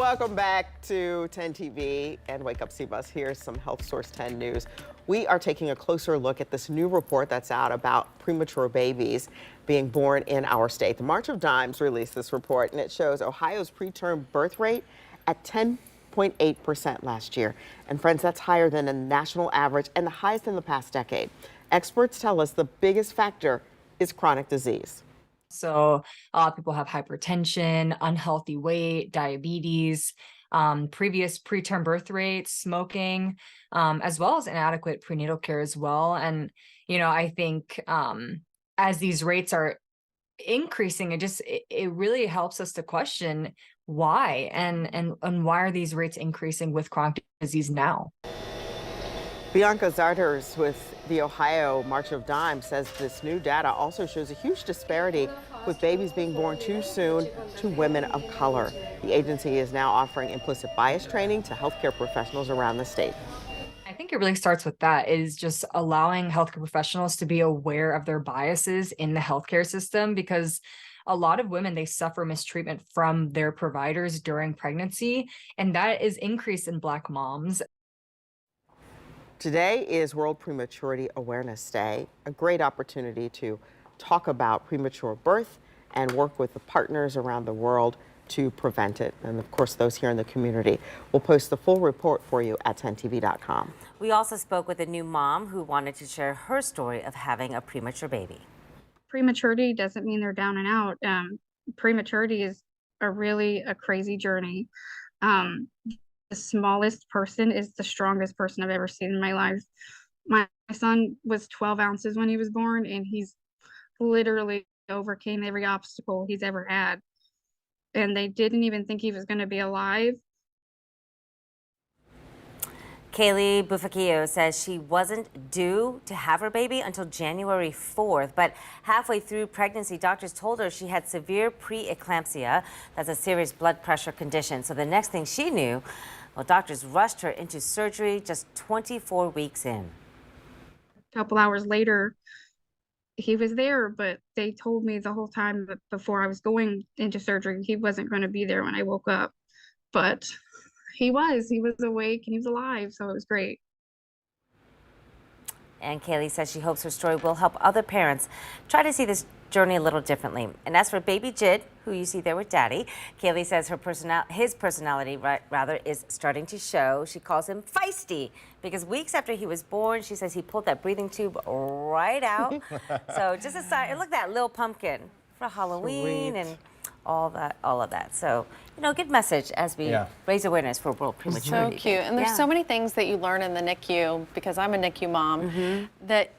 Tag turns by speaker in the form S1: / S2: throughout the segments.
S1: Welcome back to 10 TV and Wake Up CBus. Here's some Health Source 10 news. We are taking a closer look at this new report that's out about premature babies being born in our state. The March of Dimes released this report, and it shows Ohio's preterm birth rate at 10.8% last year. And friends, that's higher than the national average and the highest in the past decade. Experts tell us the biggest factor is chronic disease.
S2: So a lot of people have hypertension, unhealthy weight, diabetes, previous preterm birth rates, smoking, as well as inadequate prenatal care as well. And, I think as these rates are increasing, it really helps us to question why and why are these rates increasing with chronic disease now?
S1: Bianca Zarders with the Ohio March of Dimes says this new data also shows a huge disparity with babies being born too soon to women of color. The agency is now offering implicit bias training to healthcare professionals around the state.
S2: I think it really starts with that, is just allowing healthcare professionals to be aware of their biases in the healthcare system, because a lot of women, they suffer mistreatment from their providers during pregnancy, and that is increased in Black moms.
S1: Today is World Prematurity Awareness Day, a great opportunity to talk about premature birth and work with the partners around the world to prevent it. And of course, those here in the community. We'll post the full report for you at 10tv.com.
S3: We also spoke with a new mom who wanted to share her story of having a premature baby.
S4: Prematurity doesn't mean they're down and out. Prematurity is a crazy journey. The smallest person is the strongest person I've ever seen in my life. My son was 12 ounces when he was born, and he's literally overcame every obstacle he's ever had. And they didn't even think he was going to be alive.
S3: Kaylee Bufakio says she wasn't due to have her baby until January 4th, but halfway through pregnancy, doctors told her she had severe preeclampsia. That's a serious blood pressure condition. So the next thing she knew, well, doctors rushed her into surgery just 24 weeks in.
S4: A couple hours later, he was there, but they told me the whole time that before I was going into surgery, he wasn't going to be there when I woke up. But he was awake and he was alive, so it was great.
S3: And Kaylee says she hopes her story will help other parents try to see this journey a little differently. And as for baby Jid, who you see there with Daddy, Kaylee says his personality is starting to show. She calls him feisty because weeks after he was born, she says he pulled that breathing tube right out. So just a sign. Look at that little pumpkin for Halloween. Sweet. And all of that. So, good message as we raise awareness for World Prematurity.
S5: So cute. And there's so many things that you learn in the NICU, because I'm a NICU mom, that,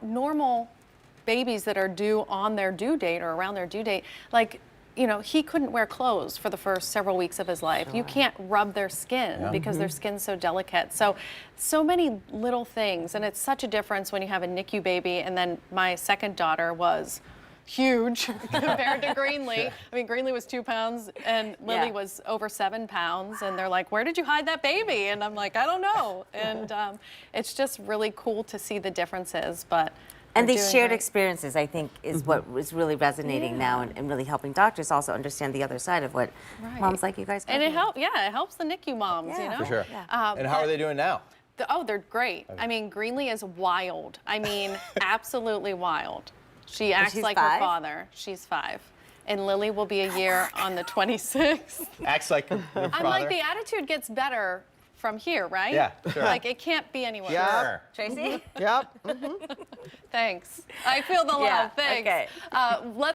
S5: normal babies that are due on their due date or around their due date, like, he couldn't wear clothes for the first several weeks of his life. Sure. You can't rub their skin because their skin's so delicate. So many little things. And it's such a difference when you have a NICU baby. And then my second daughter was huge compared to Greenlee. I mean, Greenlee was 2 pounds and Lily was over 7 pounds. And they're like, where did you hide that baby? And I'm like, I don't know. And it's just really cool to see the differences.
S3: And these shared experiences, I think, is what is really resonating now and really helping doctors also understand the other side of what moms like you guys go
S5: And
S3: through.
S5: it helps the NICU moms,
S6: For sure. And how are they doing now?
S5: They're great. I mean, Greenlee is wild. I mean, absolutely wild. She acts like her father. She's 5. And Lily will be a year on the 26th.
S6: Acts like her father?
S5: I'm like, the attitude gets better from here, right?
S6: Yeah, sure.
S5: Like, it can't be anywhere.
S1: Yep.
S3: Tracy?
S1: Yep.
S5: Thanks. I feel the love. Thanks.
S3: Okay.
S5: Let's